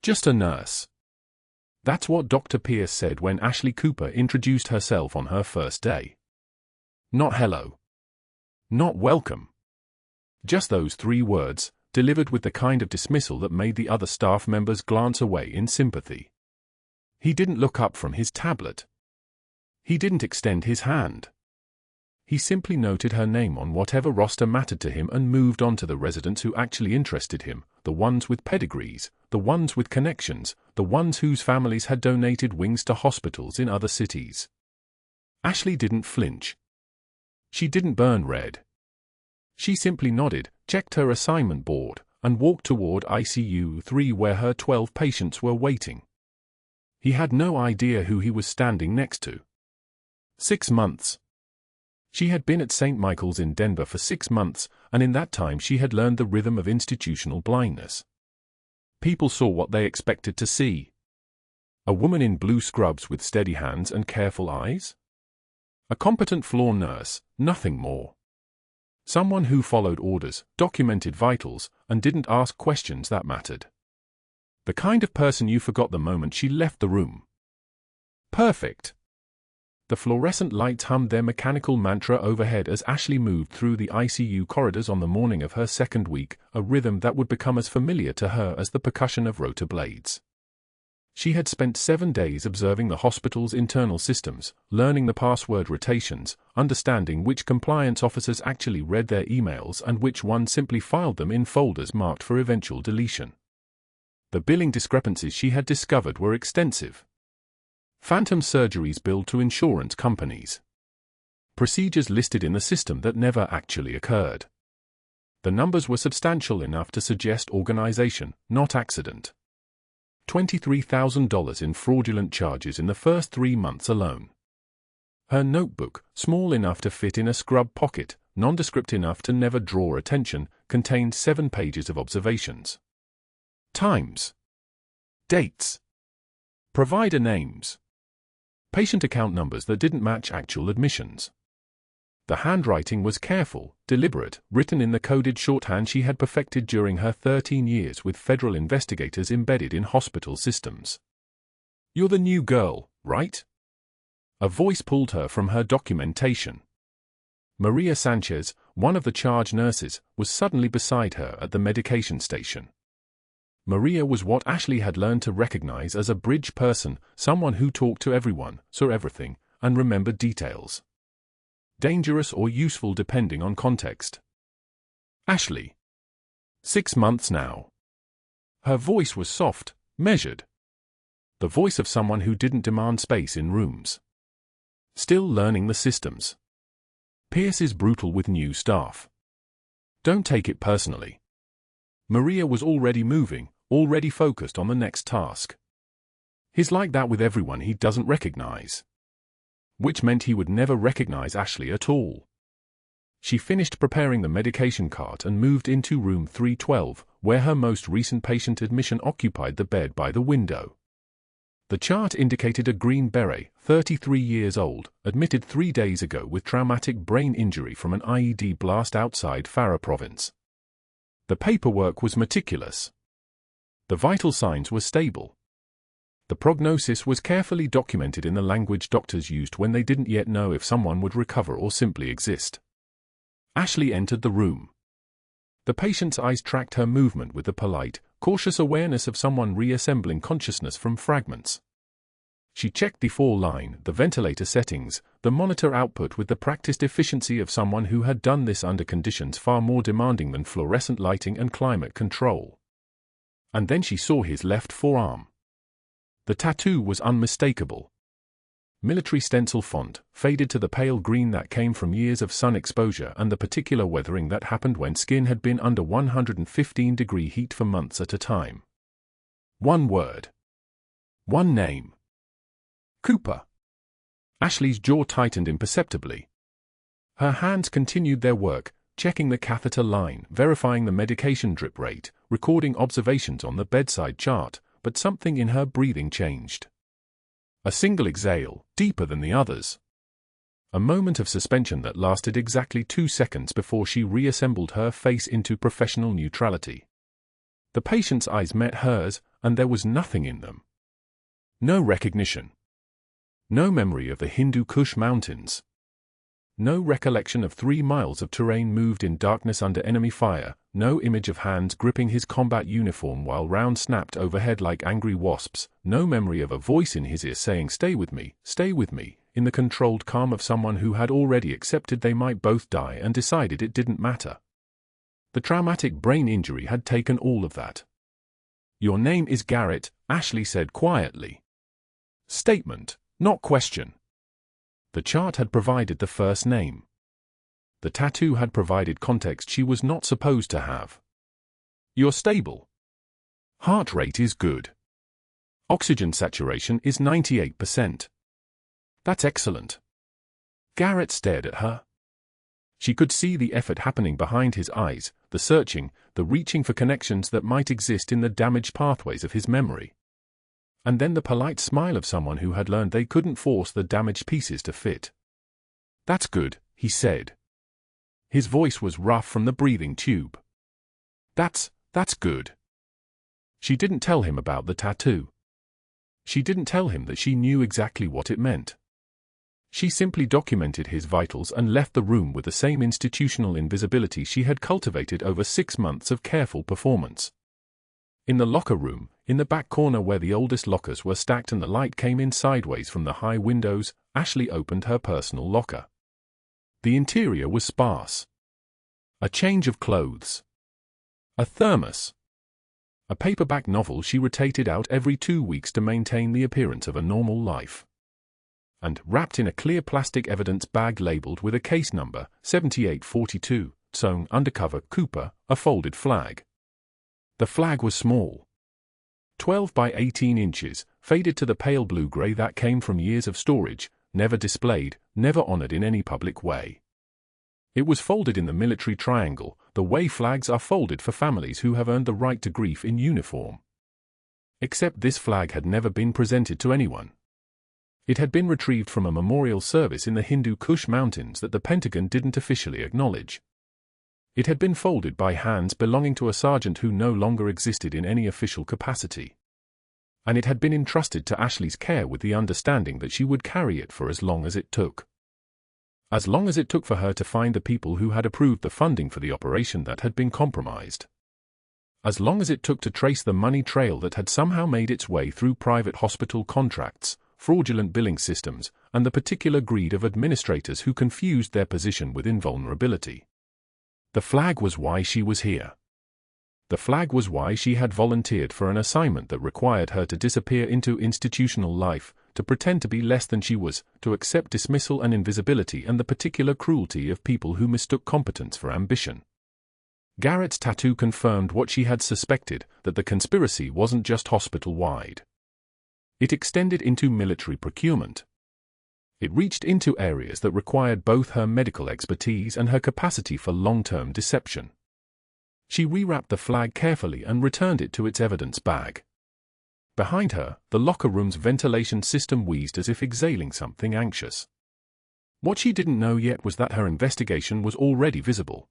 Just a nurse. That's what Dr. Pierce said when Ashley Cooper introduced herself on her first day. Not hello. Not welcome. Just those 3 words, delivered with the kind of dismissal that made the other staff members glance away in sympathy. He didn't look up from his tablet. He didn't extend his hand. He simply noted her name on whatever roster mattered to him and moved on to the residents who actually interested him, the ones with pedigrees, the ones with connections, the ones whose families had donated wings to hospitals in other cities. Ashley didn't flinch. She didn't burn red. She simply nodded, checked her assignment board, and walked toward ICU 3 where her 12 patients were waiting. He had no idea who he was standing next to. 6 months. She had been at St. Michael's in Denver for 6 months, and in that time she had learned the rhythm of institutional blindness. People saw what they expected to see. A woman in blue scrubs with steady hands and careful eyes? A competent floor nurse, nothing more. Someone who followed orders, documented vitals, and didn't ask questions that mattered. The kind of person you forgot the moment she left the room. Perfect. The fluorescent lights hummed their mechanical mantra overhead as Ashley moved through the ICU corridors on the morning of her 2nd week, a rhythm that would become as familiar to her as the percussion of rotor blades. She had spent 7 days observing the hospital's internal systems, learning the password rotations, understanding which compliance officers actually read their emails and which ones simply filed them in folders marked for eventual deletion. The billing discrepancies she had discovered were extensive. Phantom surgeries billed to insurance companies. Procedures listed in the system that never actually occurred. The numbers were substantial enough to suggest organization, not accident. $23,000 in fraudulent charges in the first 3 months alone. Her notebook, small enough to fit in a scrub pocket, nondescript enough to never draw attention, contained 7 pages of observations. Times. Dates. Provider names. Patient account numbers that didn't match actual admissions. The handwriting was careful, deliberate, written in the coded shorthand she had perfected during her 13 years with federal investigators embedded in hospital systems. "You're the new girl, right?" A voice pulled her from her documentation. Maria Sanchez, one of the charge nurses, was suddenly beside her at the medication station. Maria was what Ashley had learned to recognize as a bridge person, someone who talked to everyone, saw everything, and remembered details. Dangerous or useful depending on context. Ashley. 6 months now. Her voice was soft, measured. The voice of someone who didn't demand space in rooms. Still learning the systems. Pierce is brutal with new staff. Don't take it personally. Maria was already moving, already focused on the next task. He's like that with everyone he doesn't recognize. Which meant he would never recognize Ashley at all. She finished preparing the medication cart and moved into room 312, where her most recent patient admission occupied the bed by the window. The chart indicated a green beret, 33 years old, admitted 3 days ago with traumatic brain injury from an IED blast outside Farah province. The paperwork was meticulous. The vital signs were stable. The prognosis was carefully documented in the language doctors used when they didn't yet know if someone would recover or simply exist. Ashley entered the room. The patient's eyes tracked her movement with the polite, cautious awareness of someone reassembling consciousness from fragments. She checked the 4-line, the ventilator settings, the monitor output with the practiced efficiency of someone who had done this under conditions far more demanding than fluorescent lighting and climate control. And then she saw his left forearm. The tattoo was unmistakable. Military stencil font, faded to the pale green that came from years of sun exposure and the particular weathering that happened when skin had been under 115-degree heat for months at a time. One word. One name. Cooper. Ashley's jaw tightened imperceptibly. Her hands continued their work, checking the catheter line, verifying the medication drip rate, recording observations on the bedside chart, but something in her breathing changed. A single exhale, deeper than the others. A moment of suspension that lasted exactly 2 seconds before she reassembled her face into professional neutrality. The patient's eyes met hers, and there was nothing in them. No recognition. No memory of the Hindu Kush mountains. No recollection of 3 miles of terrain moved in darkness under enemy fire, no image of hands gripping his combat uniform while rounds snapped overhead like angry wasps, no memory of a voice in his ear saying stay with me, in the controlled calm of someone who had already accepted they might both die and decided it didn't matter. The traumatic brain injury had taken all of that. "Your name is Garrett," Ashley said quietly. Statement, not question. The chart had provided the first name. The tattoo had provided context she was not supposed to have. "You're stable. Heart rate is good. Oxygen saturation is 98%. That's excellent." Garrett stared at her. She could see the effort happening behind his eyes, the searching, the reaching for connections that might exist in the damaged pathways of his memory. And then the polite smile of someone who had learned they couldn't force the damaged pieces to fit. "That's good," he said. His voice was rough from the breathing tube. That's good." She didn't tell him about the tattoo. She didn't tell him that she knew exactly what it meant. She simply documented his vitals and left the room with the same institutional invisibility she had cultivated over 6 months of careful performance. In the locker room, in the back corner where the oldest lockers were stacked and the light came in sideways from the high windows, Ashley opened her personal locker. The interior was sparse. A change of clothes. A thermos. A paperback novel she rotated out every 2 weeks to maintain the appearance of a normal life. And, wrapped in a clear plastic evidence bag labeled with a case number, 7842, sewn undercover Cooper, a folded flag. The flag was small. 12 by 18 inches, faded to the pale blue-gray that came from years of storage, never displayed, never honored in any public way. It was folded in the military triangle, the way flags are folded for families who have earned the right to grief in uniform. Except this flag had never been presented to anyone. It had been retrieved from a memorial service in the Hindu Kush mountains that the Pentagon didn't officially acknowledge. It had been folded by hands belonging to a sergeant who no longer existed in any official capacity. And it had been entrusted to Ashley's care with the understanding that she would carry it for as long as it took. As long as it took for her to find the people who had approved the funding for the operation that had been compromised. As long as it took to trace the money trail that had somehow made its way through private hospital contracts, fraudulent billing systems, and the particular greed of administrators who confused their position with invulnerability. The flag was why she was here. The flag was why she had volunteered for an assignment that required her to disappear into institutional life, to pretend to be less than she was, to accept dismissal and invisibility and the particular cruelty of people who mistook competence for ambition. Garrett's tattoo confirmed what she had suspected, that the conspiracy wasn't just hospital-wide. It extended into military procurement. It reached into areas that required both her medical expertise and her capacity for long-term deception. She rewrapped the flag carefully and returned it to its evidence bag. Behind her, the locker room's ventilation system wheezed as if exhaling something anxious. What she didn't know yet was that her investigation was already visible.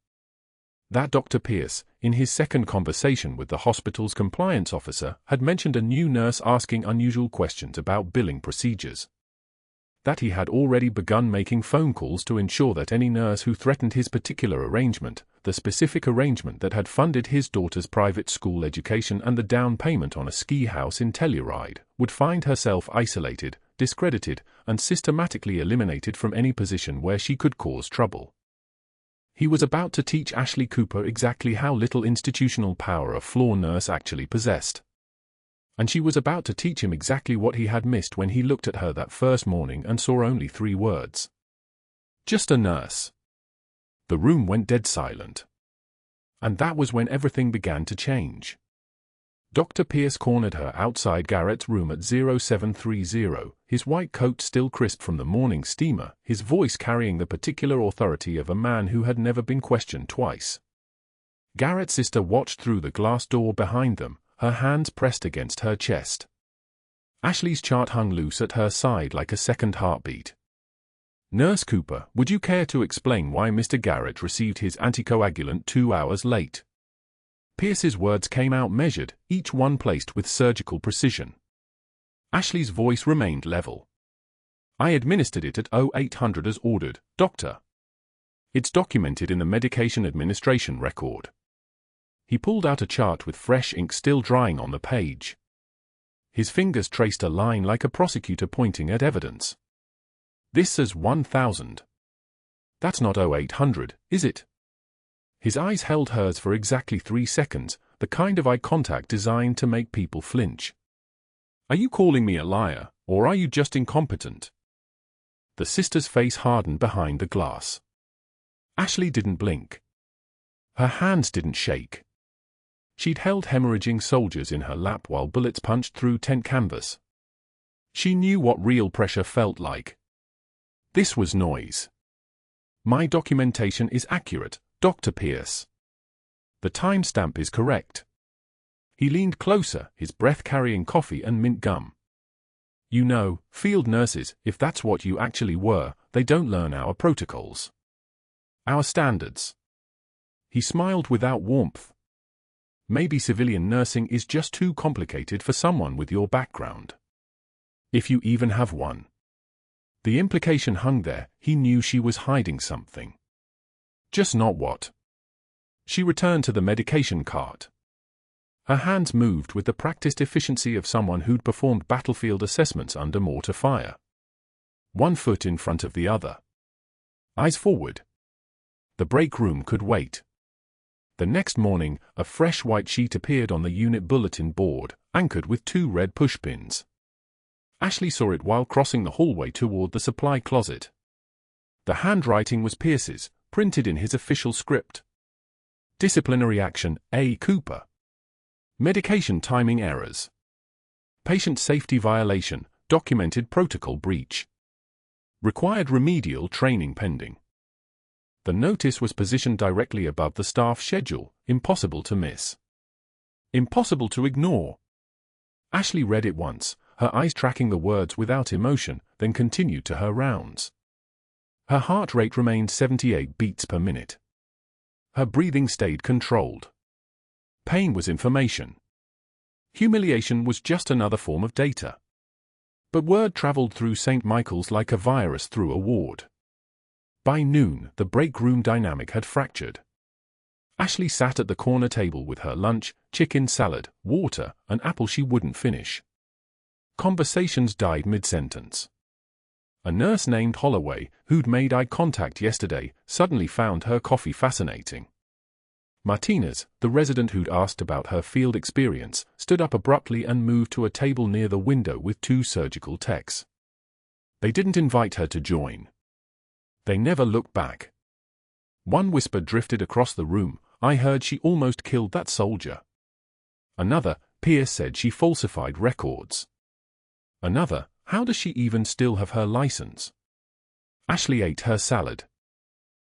That Dr. Pierce, in his second conversation with the hospital's compliance officer, had mentioned a new nurse asking unusual questions about billing procedures. That he had already begun making phone calls to ensure that any nurse who threatened his particular arrangement, the specific arrangement that had funded his daughter's private school education and the down payment on a ski house in Telluride, would find herself isolated, discredited, and systematically eliminated from any position where she could cause trouble. He was about to teach Ashley Cooper exactly how little institutional power a floor nurse actually possessed. And she was about to teach him exactly what he had missed when he looked at her that first morning and saw only 3 words. Just a nurse. The room went dead silent. And that was when everything began to change. Dr. Pierce cornered her outside Garrett's room at 0730, his white coat still crisp from the morning steamer, his voice carrying the particular authority of a man who had never been questioned twice. Garrett's sister watched through the glass door behind them, her hands pressed against her chest. Ashley's chart hung loose at her side like a second heartbeat. "Nurse Cooper, would you care to explain why Mr. Garrett received his anticoagulant 2 hours late?" Pierce's words came out measured, each one placed with surgical precision. Ashley's voice remained level. I administered it at 0800 as ordered, Doctor. It's documented in the medication administration record. He pulled out a chart with fresh ink still drying on the page. His fingers traced a line like a prosecutor pointing at evidence. This says 1000. That's not 0800, is it? His eyes held hers for exactly 3 seconds, the kind of eye contact designed to make people flinch. Are you calling me a liar, or are you just incompetent? The sister's face hardened behind the glass. Ashley didn't blink. Her hands didn't shake. She'd held hemorrhaging soldiers in her lap while bullets punched through tent canvas. She knew what real pressure felt like. This was noise. My documentation is accurate, Dr. Pierce. The timestamp is correct. He leaned closer, his breath carrying coffee and mint gum. You know, field nurses, if that's what you actually were, they don't learn our protocols. Our standards. He smiled without warmth. Maybe civilian nursing is just too complicated for someone with your background. If you even have one. The implication hung there, he knew she was hiding something. Just not what. She returned to the medication cart. Her hands moved with the practiced efficiency of someone who'd performed battlefield assessments under mortar fire. One foot in front of the other. Eyes forward. The break room could wait. The next morning, a fresh white sheet appeared on the unit bulletin board, anchored with 2 red pushpins. Ashley saw it while crossing the hallway toward the supply closet. The handwriting was Pierce's, printed in his official script. Disciplinary action, A. Cooper. Medication timing errors. Patient safety violation, documented protocol breach. Required remedial training pending. The notice was positioned directly above the staff schedule, impossible to miss. Impossible to ignore. Ashley read it once, her eyes tracking the words without emotion, then continued to her rounds. Her heart rate remained 78 beats per minute. Her breathing stayed controlled. Pain was information. Humiliation was just another form of data. But word traveled through St. Michael's like a virus through a ward. By noon, the break room dynamic had fractured. Ashley sat at the corner table with her lunch, chicken salad, water, an apple she wouldn't finish. Conversations died mid-sentence. A nurse named Holloway, who'd made eye contact yesterday, suddenly found her coffee fascinating. Martinez, the resident who'd asked about her field experience, stood up abruptly and moved to a table near the window with 2 surgical techs. They didn't invite her to join. They never looked back. One whisper drifted across the room, I heard she almost killed that soldier. Another, Pierce said she falsified records. Another, how does she even still have her license? Ashley ate her salad.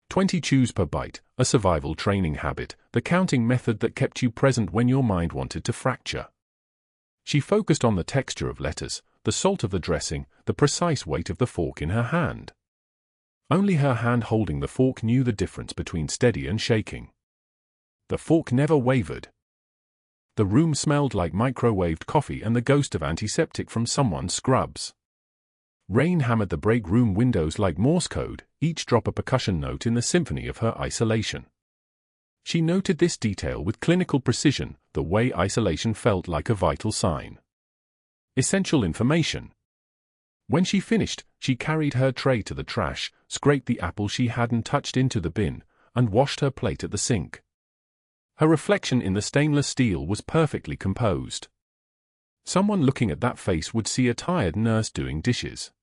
20 chews per bite, a survival training habit, the counting method that kept you present when your mind wanted to fracture. She focused on the texture of lettuce, the salt of the dressing, the precise weight of the fork in her hand. Only her hand holding the fork knew the difference between steady and shaking. The fork never wavered. The room smelled like microwaved coffee and the ghost of antiseptic from someone's scrubs. Rain hammered the break room windows like Morse code, each drop a percussion note in the symphony of her isolation. She noted this detail with clinical precision, the way isolation felt like a vital sign. Essential information. When she finished, she carried her tray to the trash, scraped the apple she hadn't touched into the bin, and washed her plate at the sink. Her reflection in the stainless steel was perfectly composed. Someone looking at that face would see a tired nurse doing dishes.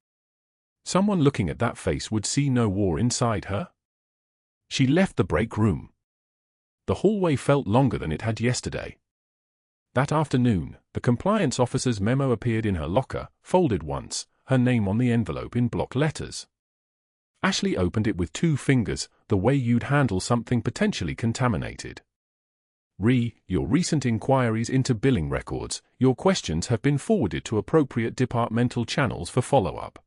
Someone looking at that face would see no war inside her. She left the break room. The hallway felt longer than it had yesterday. That afternoon, the compliance officer's memo appeared in her locker, folded once, her name on the envelope in block letters. Ashley opened it with 2 fingers, the way you'd handle something potentially contaminated. Your recent inquiries into billing records, your questions have been forwarded to appropriate departmental channels for follow-up.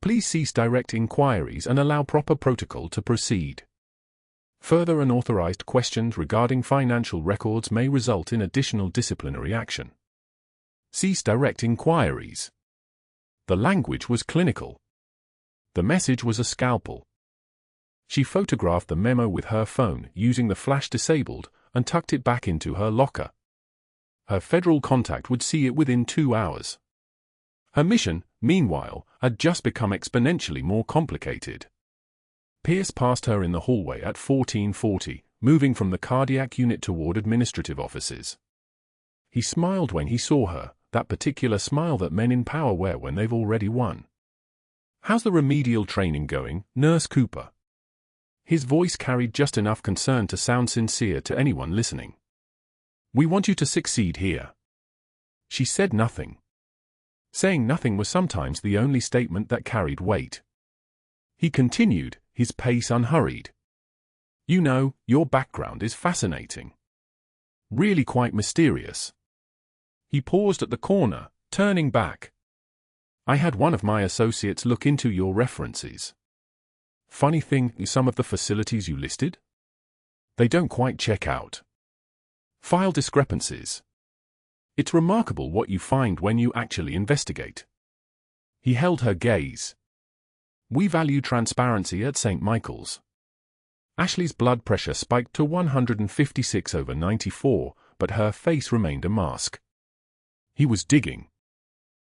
Please cease direct inquiries and allow proper protocol to proceed. Further unauthorized questions regarding financial records may result in additional disciplinary action. Cease direct inquiries. The language was clinical. The message was a scalpel. She photographed the memo with her phone using the flash disabled and tucked it back into her locker. Her federal contact would see it within 2 hours. Her mission, meanwhile, had just become exponentially more complicated. Pierce passed her in the hallway at 14:40, moving from the cardiac unit toward administrative offices. He smiled when he saw her, that particular smile that men in power wear when they've already won. "How's the remedial training going, Nurse Cooper?" His voice carried just enough concern to sound sincere to anyone listening. "We want you to succeed here." She said nothing. Saying nothing was sometimes the only statement that carried weight. He continued, his pace unhurried. "You know, your background is fascinating. Really quite mysterious." He paused at the corner, turning back. "I had one of my associates look into your references. Funny thing, some of the facilities you listed? They don't quite check out. File discrepancies. It's remarkable what you find when you actually investigate." He held her gaze. "We value transparency at St. Michael's." Ashley's blood pressure spiked to 156/94, but her face remained a mask. He was digging.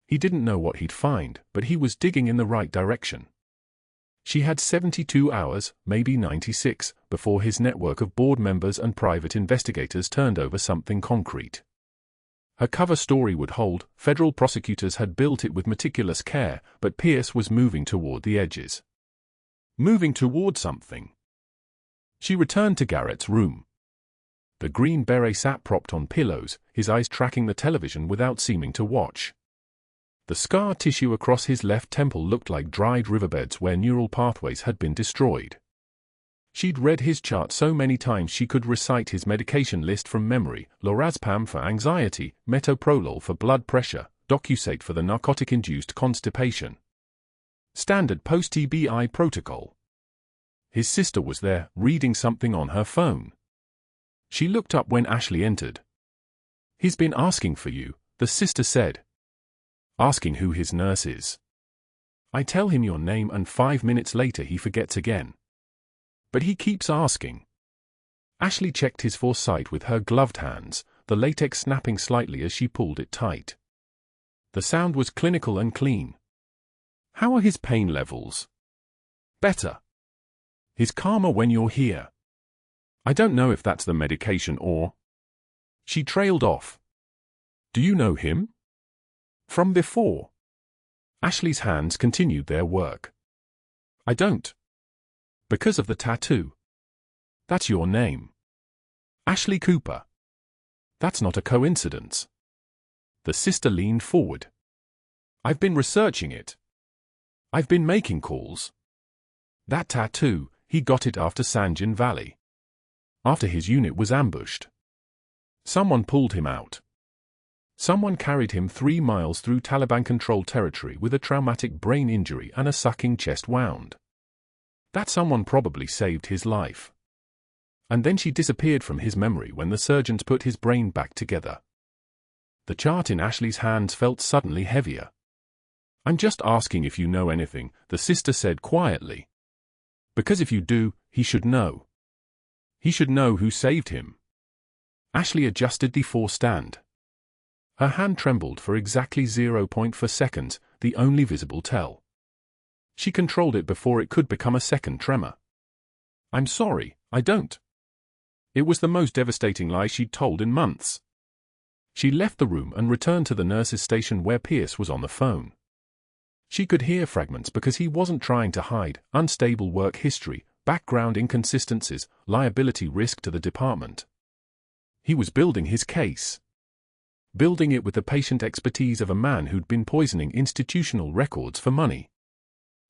He didn't know what he'd find, but he was digging in the right direction. She had 72 hours, maybe 96, before his network of board members and private investigators turned over something concrete. Her cover story would hold. Federal prosecutors had built it with meticulous care, but Pierce was moving toward the edges. Moving toward something. She returned to Garrett's room. The green beret sat propped on pillows, his eyes tracking the television without seeming to watch. The scar tissue across his left temple looked like dried riverbeds where neural pathways had been destroyed. She'd read his chart so many times she could recite his medication list from memory: lorazepam for anxiety, metoprolol for blood pressure, Docusate for the narcotic-induced constipation. Standard post-TBI protocol. His sister was there, reading something on her phone. She looked up when Ashley entered. "He's been asking for you," the sister said. "Asking who his nurse is. I tell him your name and 5 minutes later he forgets again. But he keeps asking." Ashley checked his foresight with her gloved hands, the latex snapping slightly as she pulled it tight. The sound was clinical and clean. "How are his pain levels?" "Better. He's calmer when you're here." "I don't know if that's the medication or—" She trailed off. "Do you know him?" "From before." Ashley's hands continued their work. "I don't." "Because of the tattoo." "That's your name. Ashley Cooper." "That's not a coincidence." The sister leaned forward. "I've been researching it. I've been making calls. That tattoo, he got it after Sanjan Valley. After his unit was ambushed. Someone pulled him out. Someone carried him 3 miles through Taliban-controlled territory with a traumatic brain injury and a sucking chest wound. That someone probably saved his life. And then she disappeared from his memory when the surgeons put his brain back together." The chart in Ashley's hands felt suddenly heavier. "I'm just asking if you know anything," the sister said quietly. "Because if you do, he should know. He should know who saved him." Ashley adjusted the forestand. Her hand trembled for exactly 0.4 seconds, the only visible tell. She controlled it before it could become a second tremor. "I'm sorry, I don't." It was the most devastating lie she'd told in months. She left the room and returned to the nurse's station where Pierce was on the phone. She could hear fragments because he wasn't trying to hide: unstable work history, background inconsistencies, liability risk to the department. He was building his case. Building it with the patient expertise of a man who'd been poisoning institutional records for money.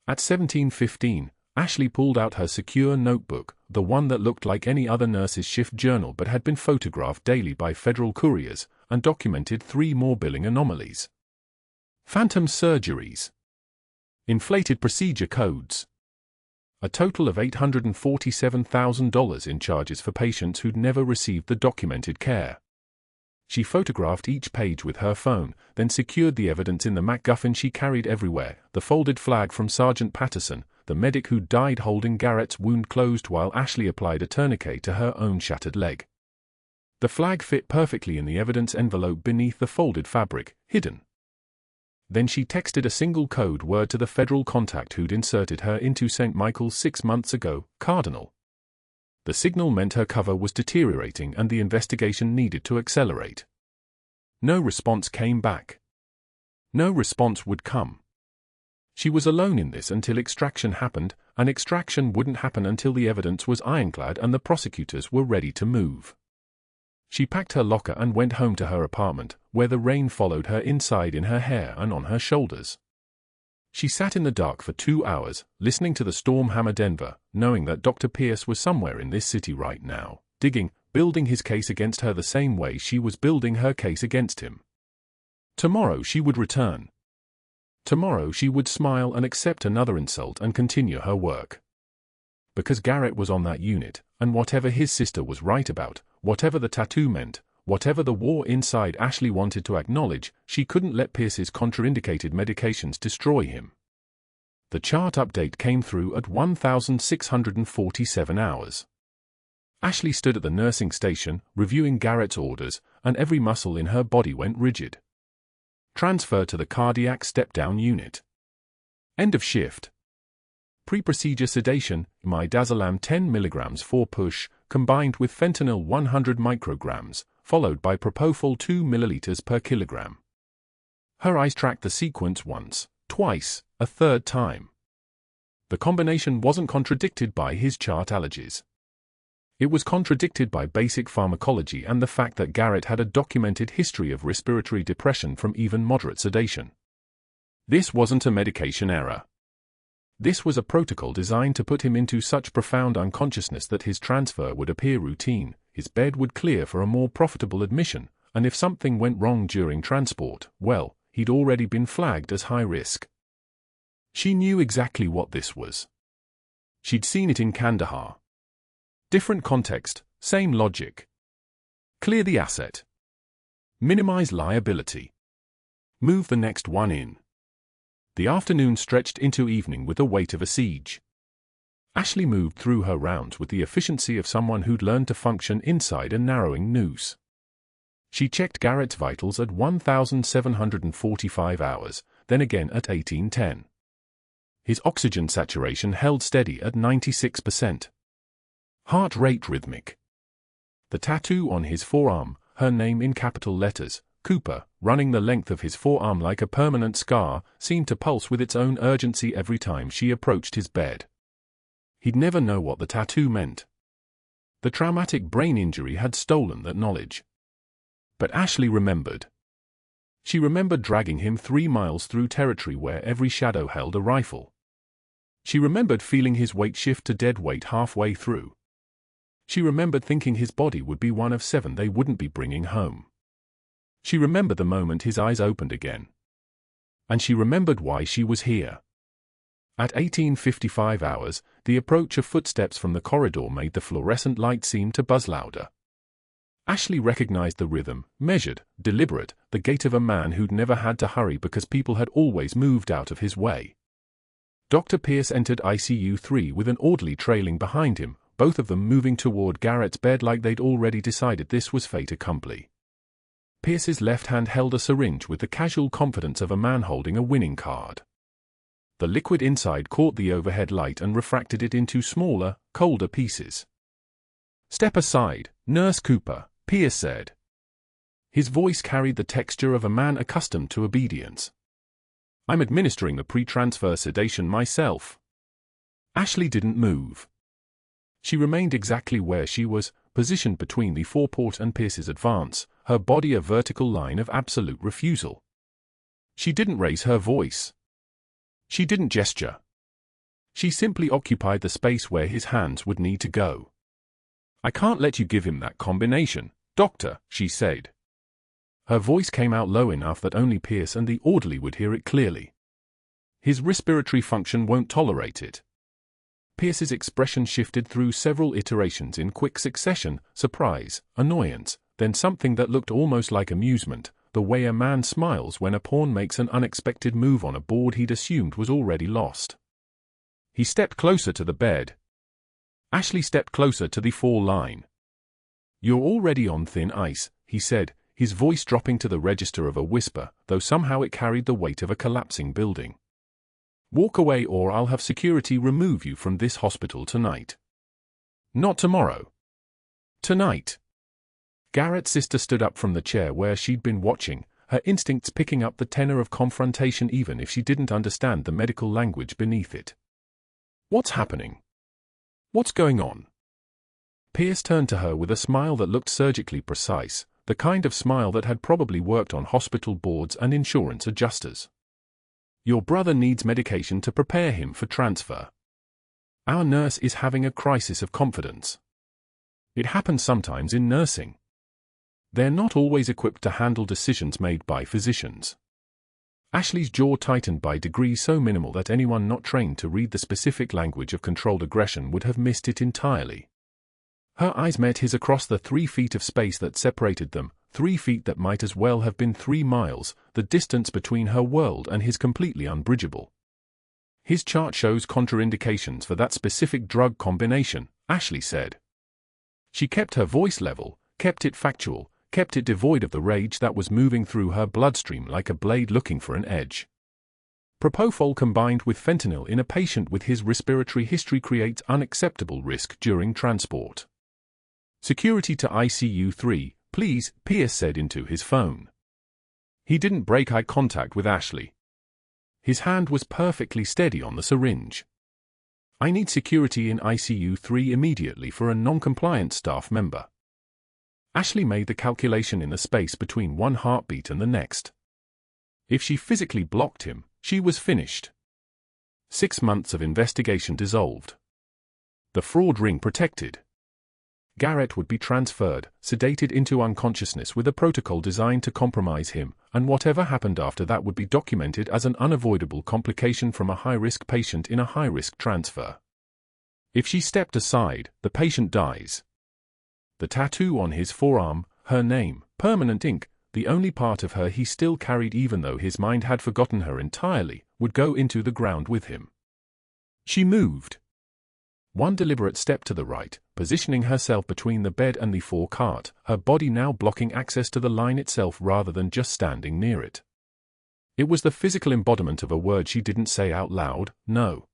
At 17:15, Ashley pulled out her secure notebook, the one that looked like any other nurse's shift journal but had been photographed daily by federal couriers, and documented 3 more billing anomalies. Phantom surgeries. Inflated procedure codes. a total of $847,000 in charges for patients who'd never received the documented care. She photographed each page with her phone, then secured the evidence in the MacGuffin she carried everywhere, the folded flag from Sergeant Patterson, the medic who died holding Garrett's wound closed while Ashley applied a tourniquet to her own shattered leg. The flag fit perfectly in the evidence envelope beneath the folded fabric, hidden. Then she texted a single code word to the federal contact who'd inserted her into St. Michael's 6 months ago, Cardinal. The signal meant her cover was deteriorating and the investigation needed to accelerate. No response came back. No response would come. She was alone in this until extraction happened, and extraction wouldn't happen until the evidence was ironclad and the prosecutors were ready to move. She packed her locker and went home to her apartment, where the rain followed her inside in her hair and on her shoulders. She sat in the dark for 2 hours, listening to the storm hammer Denver, knowing that Dr. Pierce was somewhere in this city right now, building his case against her the same way she was building her case against him. Tomorrow she would return. Tomorrow she would smile and accept another insult and continue her work. Because Garrett was on that unit, and whatever his sister was right about, whatever the tattoo meant, whatever the war inside Ashley wanted to acknowledge, she couldn't let Pierce's contraindicated medications destroy him. The chart update came through at 1,647 hours. Ashley stood at the nursing station, reviewing Garrett's orders, and every muscle in her body went rigid. Transfer to the cardiac step-down unit. End of shift. Pre-procedure sedation, midazolam 10 mg for push, combined with fentanyl 100 micrograms, followed by propofol 2 ml per kilogram. Her eyes tracked the sequence once, twice, a third time. The combination wasn't contradicted by his chart allergies. It was contradicted by basic pharmacology and the fact that Garrett had a documented history of respiratory depression from even moderate sedation. This wasn't a medication error. This was a protocol designed to put him into such profound unconsciousness that his transfer would appear routine, his bed would clear for a more profitable admission, and if something went wrong during transport, well, he'd already been flagged as high risk. She knew exactly what this was. She'd seen it in Kandahar. Different context, same logic. Clear the asset. Minimize liability. Move the next one in. The afternoon stretched into evening with the weight of a siege. Ashley moved through her rounds with the efficiency of someone who'd learned to function inside a narrowing noose. She checked Garrett's vitals at 1,745 hours, then again at 1810. His oxygen saturation held steady at 96%. Heart rate rhythmic. The tattoo on his forearm, her name in capital letters, Cooper, running the length of his forearm like a permanent scar, seemed to pulse with its own urgency every time she approached his bed. He'd never know what the tattoo meant. The traumatic brain injury had stolen that knowledge. But Ashley remembered. She remembered dragging him 3 miles through territory where every shadow held a rifle. She remembered feeling his weight shift to dead weight halfway through. She remembered thinking his body would be one of 7 they wouldn't be bringing home. She remembered the moment his eyes opened again. And she remembered why she was here. At 1855 hours, the approach of footsteps from the corridor made the fluorescent light seem to buzz louder. Ashley recognized the rhythm, measured, deliberate, the gait of a man who'd never had to hurry because people had always moved out of his way. Dr. Pierce entered ICU 3 with an orderly trailing behind him, both of them moving toward Garrett's bed like they'd already decided this was fait accompli. Pierce's left hand held a syringe with the casual confidence of a man holding a winning card. The liquid inside caught the overhead light and refracted it into smaller, colder pieces. "Step aside, Nurse Cooper," Pierce said. His voice carried the texture of a man accustomed to obedience. "I'm administering the pre-transfer sedation myself." Ashley didn't move. She remained exactly where she was, positioned between the foreport and Pierce's advance, her body a vertical line of absolute refusal. She didn't raise her voice. She didn't gesture. She simply occupied the space where his hands would need to go. "I can't let you give him that combination, Doctor," she said. Her voice came out low enough that only Pierce and the orderly would hear it clearly. "His respiratory function won't tolerate it." Pierce's expression shifted through several iterations in quick succession: surprise, annoyance, then something that looked almost like amusement, the way a man smiles when a pawn makes an unexpected move on a board he'd assumed was already lost. He stepped closer to the bed. Ashley stepped closer to the fall line. "You're already on thin ice," he said, his voice dropping to the register of a whisper, though somehow it carried the weight of a collapsing building. "Walk away or I'll have security remove you from this hospital tonight." "Not tomorrow. Tonight." Garrett's sister stood up from the chair where she'd been watching, her instincts picking up the tenor of confrontation even if she didn't understand the medical language beneath it. "What's happening? What's going on?" Pierce turned to her with a smile that looked surgically precise, the kind of smile that had probably worked on hospital boards and insurance adjusters. "Your brother needs medication to prepare him for transfer. Our nurse is having a crisis of confidence. It happens sometimes in nursing. They're not always equipped to handle decisions made by physicians." Ashley's jaw tightened by degrees so minimal that anyone not trained to read the specific language of controlled aggression would have missed it entirely. Her eyes met his across the 3 feet of space that separated them, 3 feet that might as well have been 3 miles, the distance between her world and his completely unbridgeable. "His chart shows contraindications for that specific drug combination," Ashley said. She kept her voice level, kept it factual, kept it devoid of the rage that was moving through her bloodstream like a blade looking for an edge. "Propofol combined with fentanyl in a patient with his respiratory history creates unacceptable risk during transport. Security to ICU 3, please," Pierce said into his phone. He didn't break eye contact with Ashley. His hand was perfectly steady on the syringe. "I need security in ICU 3 immediately for a non-compliant staff member." Ashley made the calculation in the space between one heartbeat and the next. If she physically blocked him, she was finished. 6 months of investigation dissolved. The fraud ring protected. Garrett would be transferred, sedated into unconsciousness with a protocol designed to compromise him, and whatever happened after that would be documented as an unavoidable complication from a high-risk patient in a high-risk transfer. If she stepped aside, the patient dies. The tattoo on his forearm, her name, permanent ink, the only part of her he still carried even though his mind had forgotten her entirely, would go into the ground with him. She moved. One deliberate step to the right, positioning herself between the bed and the forecart, her body now blocking access to the line itself rather than just standing near it. It was the physical embodiment of a word she didn't say out loud, no.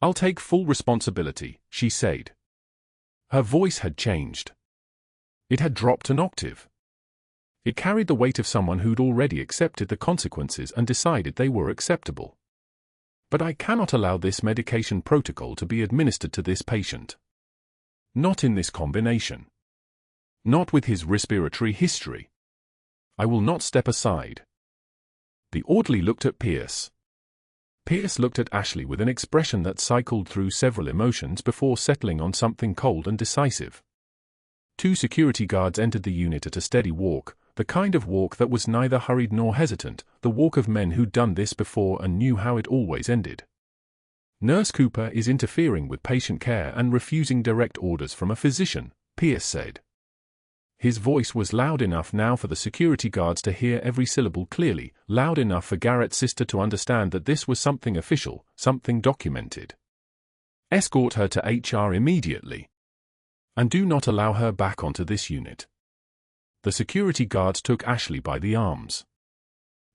"I'll take full responsibility," she said. Her voice had changed. It had dropped an octave. It carried the weight of someone who'd already accepted the consequences and decided they were acceptable. "But I cannot allow this medication protocol to be administered to this patient. Not in this combination. Not with his respiratory history. I will not step aside." The orderly looked at Pierce. Pierce looked at Ashley with an expression that cycled through several emotions before settling on something cold and decisive. 2 security guards entered the unit at a steady walk, the kind of walk that was neither hurried nor hesitant, the walk of men who'd done this before and knew how it always ended. "Nurse Cooper is interfering with patient care and refusing direct orders from a physician," Pierce said. His voice was loud enough now for the security guards to hear every syllable clearly, loud enough for Garrett's sister to understand that this was something official, something documented. "Escort her to HR immediately. And do not allow her back onto this unit." The security guards took Ashley by the arms.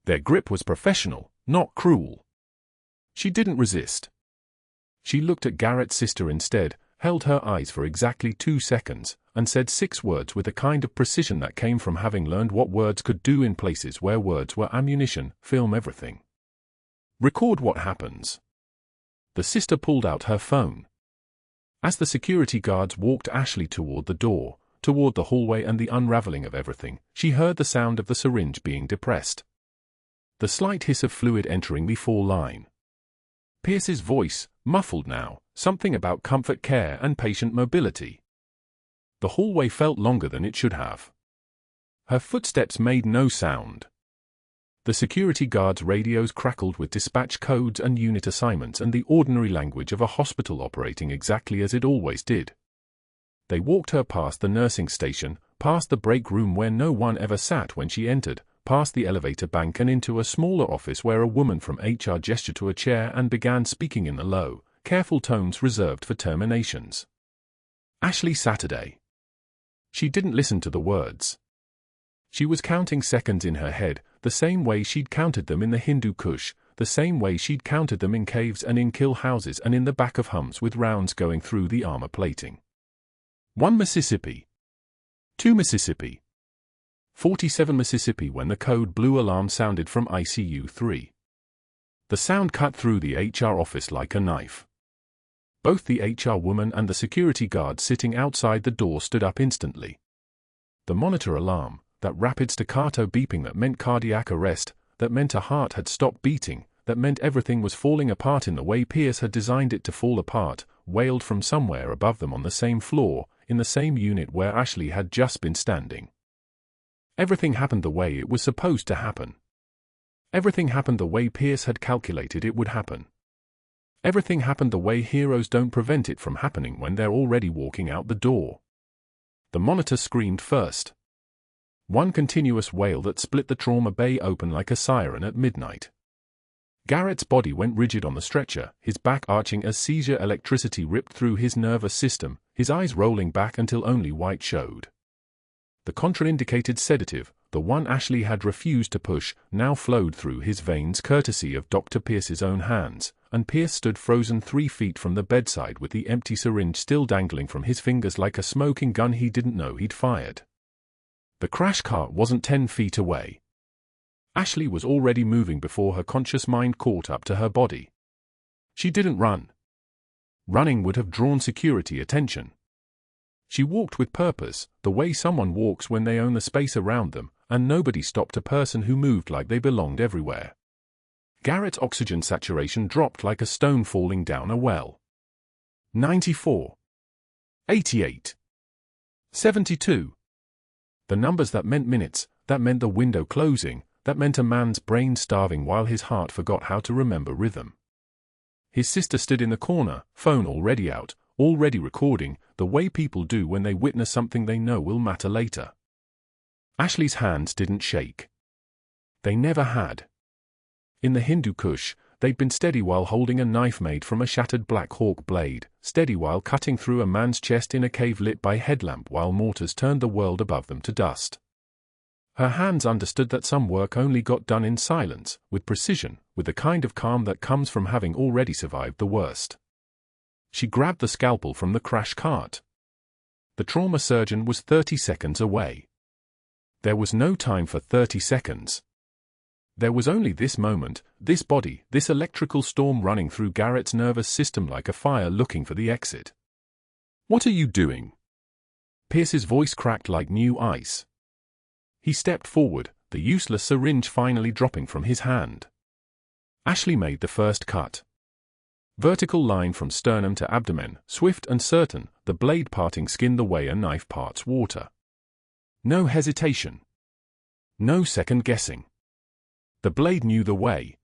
Their grip was professional, not cruel. She didn't resist. She looked at Garrett's sister instead, held her eyes for exactly 2 seconds, and said 6 words with a kind of precision that came from having learned what words could do in places where words were ammunition: film everything. Record what happens. The sister pulled out her phone. As the security guards walked Ashley toward the door, toward the hallway and the unraveling of everything, she heard the sound of the syringe being depressed. The slight hiss of fluid entering the fall line. Pierce's voice, muffled now, something about comfort care and patient mobility. The hallway felt longer than it should have. Her footsteps made no sound. The security guards' radios crackled with dispatch codes and unit assignments and the ordinary language of a hospital operating exactly as it always did. They walked her past the nursing station, past the break room where no one ever sat when she entered, past the elevator bank and into a smaller office where a woman from HR gestured to a chair and began speaking in the low, careful tones reserved for terminations. Ashley Saturday. She didn't listen to the words. She was counting seconds in her head, the same way she'd counted them in the Hindu Kush, the same way she'd counted them in caves and in kill houses and in the back of Hums with rounds going through the armor plating. 1 Mississippi. 2 Mississippi. 47 Mississippi when the code blue alarm sounded from ICU 3. The sound cut through the HR office like a knife. Both the HR woman and the security guard sitting outside the door stood up instantly. The monitor alarm, that rapid staccato beeping that meant cardiac arrest, that meant a heart had stopped beating, that meant everything was falling apart in the way Pierce had designed it to fall apart, wailed from somewhere above them on the same floor, in the same unit where Ashley had just been standing. Everything happened the way it was supposed to happen. Everything happened the way Pierce had calculated it would happen. Everything happened the way heroes don't prevent it from happening when they're already walking out the door. The monitor screamed first. One continuous wail that split the trauma bay open like a siren at midnight. Garrett's body went rigid on the stretcher, his back arching as seizure electricity ripped through his nervous system, his eyes rolling back until only white showed. The contraindicated sedative, the one Ashley had refused to push, now flowed through his veins courtesy of Dr. Pierce's own hands, and Pierce stood frozen 3 feet from the bedside with the empty syringe still dangling from his fingers like a smoking gun he didn't know he'd fired. The crash cart wasn't 10 feet away. Ashley was already moving before her conscious mind caught up to her body. She didn't run. Running would have drawn security attention. She walked with purpose, the way someone walks when they own the space around them, and nobody stopped a person who moved like they belonged everywhere. Garrett's oxygen saturation dropped like a stone falling down a well. 94. 88. 72. The numbers that meant minutes, that meant the window closing, that meant a man's brain starving while his heart forgot how to remember rhythm. His sister stood in the corner, phone already out, already recording, the way people do when they witness something they know will matter later. Ashley's hands didn't shake. They never had. In the Hindu Kush, they'd been steady while holding a knife made from a shattered Black Hawk blade, steady while cutting through a man's chest in a cave lit by headlamp while mortars turned the world above them to dust. Her hands understood that some work only got done in silence, with precision, with the kind of calm that comes from having already survived the worst. She grabbed the scalpel from the crash cart. The trauma surgeon was 30 seconds away. There was no time for 30 seconds. There was only this moment, this body, this electrical storm running through Garrett's nervous system like a fire looking for the exit. "What are you doing?" Pierce's voice cracked like new ice. He stepped forward, the useless syringe finally dropping from his hand. Ashley made the first cut. Vertical line from sternum to abdomen, swift and certain, the blade parting skin the way a knife parts water. No hesitation. No second guessing. The blade knew the way.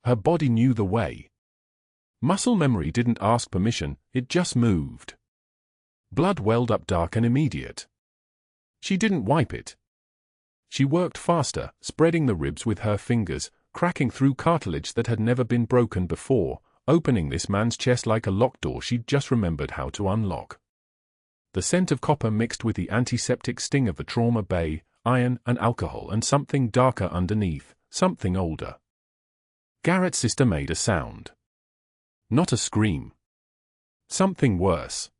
Her body knew the way. Muscle memory didn't ask permission, it just moved. Blood welled up dark and immediate. She didn't wipe it. She worked faster, spreading the ribs with her fingers, cracking through cartilage that had never been broken before, opening this man's chest like a locked door she'd just remembered how to unlock. The scent of copper mixed with the antiseptic sting of the trauma bay, iron and alcohol and something darker underneath, something older. Garrett's sister made a sound. Not a scream. Something worse.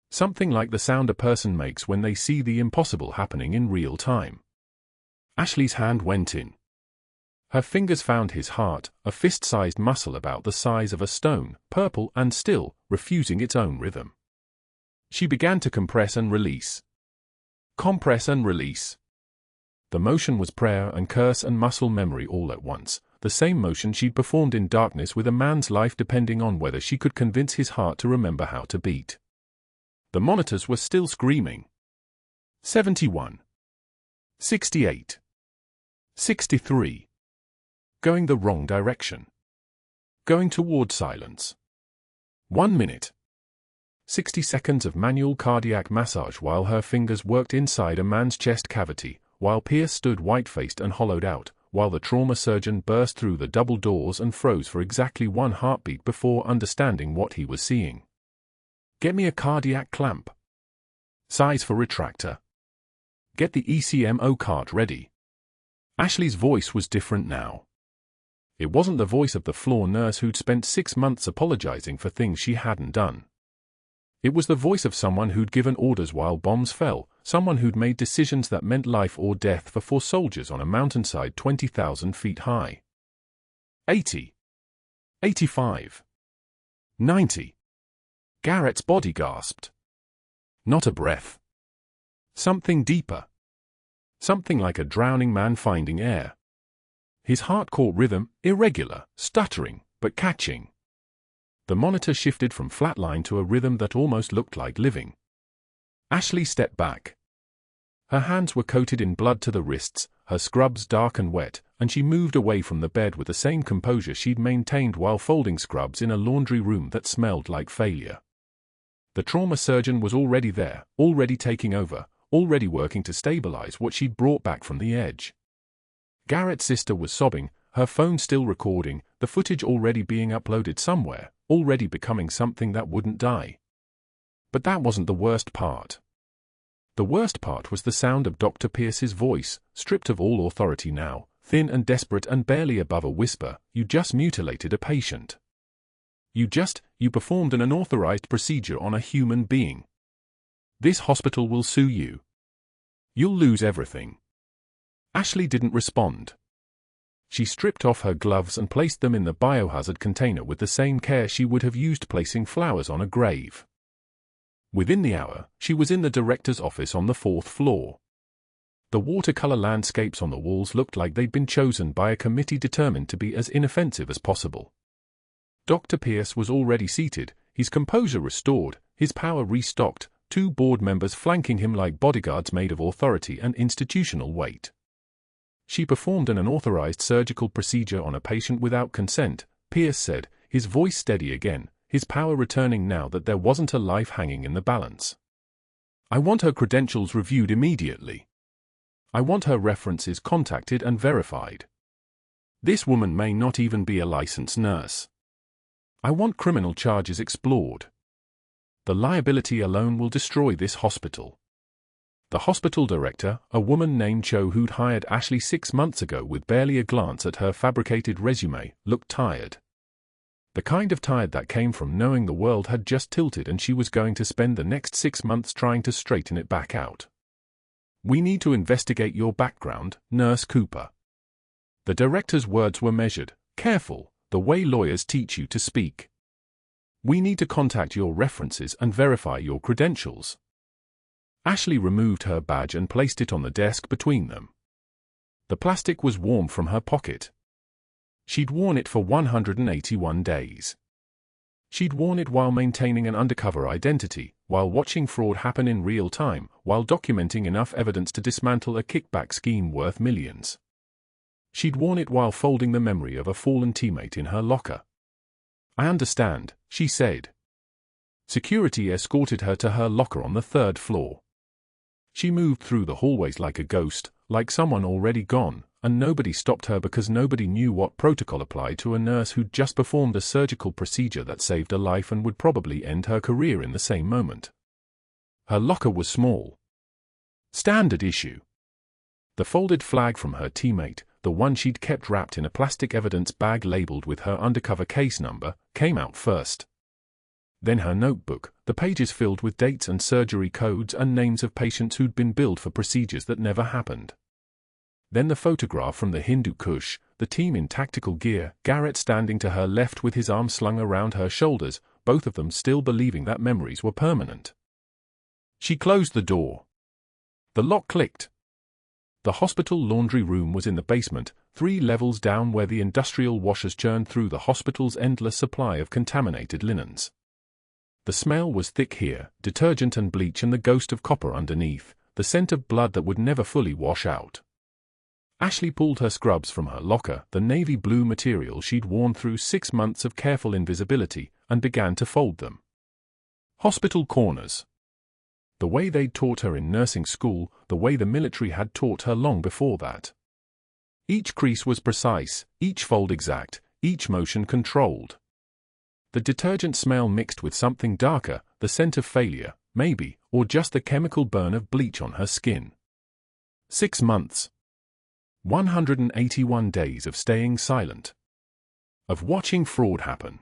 Something like the sound a person makes when they see the impossible happening in real time. Ashley's hand went in. Her fingers found his heart, a fist-sized muscle about the size of a stone, purple and still, refusing its own rhythm. She began to compress and release. Compress and release. The motion was prayer and curse and muscle memory all at once, the same motion she'd performed in darkness with a man's life depending on whether she could convince his heart to remember how to beat. The monitors were still screaming. 71. 68. 63. Going the wrong direction. Going toward silence. 1 minute. 60 seconds of manual cardiac massage while her fingers worked inside a man's chest cavity, while Pierce stood white-faced and hollowed out, while the trauma surgeon burst through the double doors and froze for exactly 1 heartbeat before understanding what he was seeing. Get me a cardiac clamp. Size for retractor. Get the ECMO cart ready. Ashley's voice was different now. It wasn't the voice of the floor nurse who'd spent 6 months apologizing for things she hadn't done. It was the voice of someone who'd given orders while bombs fell, someone who'd made decisions that meant life or death for 4 soldiers on a mountainside 20,000 feet high. 80. 85. 90. Garrett's body gasped. Not a breath. Something deeper. Something like a drowning man finding air. His heart caught rhythm, irregular, stuttering, but catching. The monitor shifted from flatline to a rhythm that almost looked like living. Ashley stepped back. Her hands were coated in blood to the wrists, her scrubs dark and wet, and she moved away from the bed with the same composure she'd maintained while folding scrubs in a laundry room that smelled like failure. The trauma surgeon was already there, already taking over, already working to stabilize what she'd brought back from the edge. Garrett's sister was sobbing, her phone still recording, the footage already being uploaded somewhere, already becoming something that wouldn't die. But that wasn't the worst part. The worst part was the sound of Dr. Pierce's voice, stripped of all authority now, thin and desperate and barely above a whisper. You just mutilated a patient. You performed an unauthorized procedure on a human being. This hospital will sue you. You'll lose everything. Ashley didn't respond. She stripped off her gloves and placed them in the biohazard container with the same care she would have used placing flowers on a grave. Within the hour, she was in the director's office on the 4th floor. The watercolor landscapes on the walls looked like they'd been chosen by a committee determined to be as inoffensive as possible. Dr. Pierce was already seated, his composure restored, his power restocked, 2 board members flanking him like bodyguards made of authority and institutional weight. She performed an unauthorized surgical procedure on a patient without consent, Pierce said, his voice steady again, his power returning now that there wasn't a life hanging in the balance. I want her credentials reviewed immediately. I want her references contacted and verified. This woman may not even be a licensed nurse. I want criminal charges explored. The liability alone will destroy this hospital. The hospital director, a woman named Cho who'd hired Ashley 6 months ago with barely a glance at her fabricated resume, looked tired. The kind of tired that came from knowing the world had just tilted and she was going to spend the next 6 months trying to straighten it back out. We need to investigate your background, Nurse Cooper. The director's words were measured, careful, the way lawyers teach you to speak. We need to contact your references and verify your credentials. Ashley removed her badge and placed it on the desk between them. The plastic was warm from her pocket. She'd worn it for 181 days. She'd worn it while maintaining an undercover identity, while watching fraud happen in real time, while documenting enough evidence to dismantle a kickback scheme worth millions. She'd worn it while folding the memory of a fallen teammate in her locker. I understand, she said. Security escorted her to her locker on the 3rd floor. She moved through the hallways like a ghost, like someone already gone, and nobody stopped her because nobody knew what protocol applied to a nurse who'd just performed a surgical procedure that saved a life and would probably end her career in the same moment. Her locker was small. Standard issue. The folded flag from her teammate, the one she'd kept wrapped in a plastic evidence bag labeled with her undercover case number, came out first. Then her notebook, the pages filled with dates and surgery codes and names of patients who'd been billed for procedures that never happened. Then the photograph from the Hindu Kush, the team in tactical gear, Garrett standing to her left with his arm slung around her shoulders, both of them still believing that memories were permanent. She closed the door. The lock clicked. The hospital laundry room was in the basement, 3 levels down where the industrial washers churned through the hospital's endless supply of contaminated linens. The smell was thick here, detergent and bleach and the ghost of copper underneath, the scent of blood that would never fully wash out. Ashley pulled her scrubs from her locker, the navy blue material she'd worn through 6 months of careful invisibility, and began to fold them. Hospital corners. The way they'd taught her in nursing school, the way the military had taught her long before that. Each crease was precise, each fold exact, each motion controlled. The detergent smell mixed with something darker, the scent of failure, maybe, or just the chemical burn of bleach on her skin. 6 months. 181 days of staying silent. Of watching fraud happen.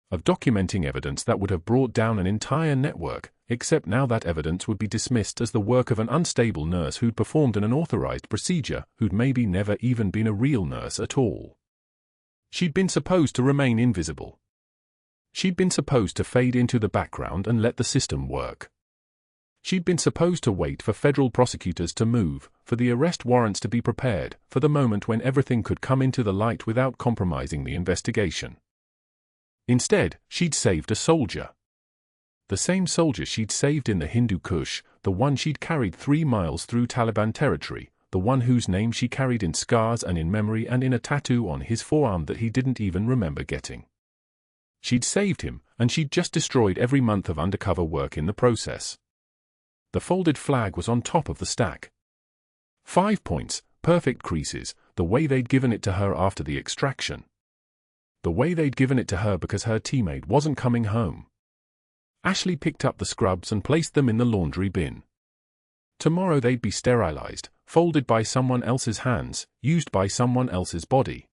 Of documenting evidence that would have brought down an entire network, except now that evidence would be dismissed as the work of an unstable nurse who'd performed an unauthorized procedure, who'd maybe never even been a real nurse at all. She'd been supposed to remain invisible. She'd been supposed to fade into the background and let the system work. She'd been supposed to wait for federal prosecutors to move, for the arrest warrants to be prepared, for the moment when everything could come into the light without compromising the investigation. Instead, she'd saved a soldier. The same soldier she'd saved in the Hindu Kush, the one she'd carried 3 miles through Taliban territory, the one whose name she carried in scars and in memory and in a tattoo on his forearm that he didn't even remember getting. She'd saved him, and she'd just destroyed every month of undercover work in the process. The folded flag was on top of the stack. 5 points, perfect creases, the way they'd given it to her after the extraction. The way they'd given it to her because her teammate wasn't coming home. Ashley picked up the scrubs and placed them in the laundry bin. Tomorrow they'd be sterilized, folded by someone else's hands, used by someone else's body.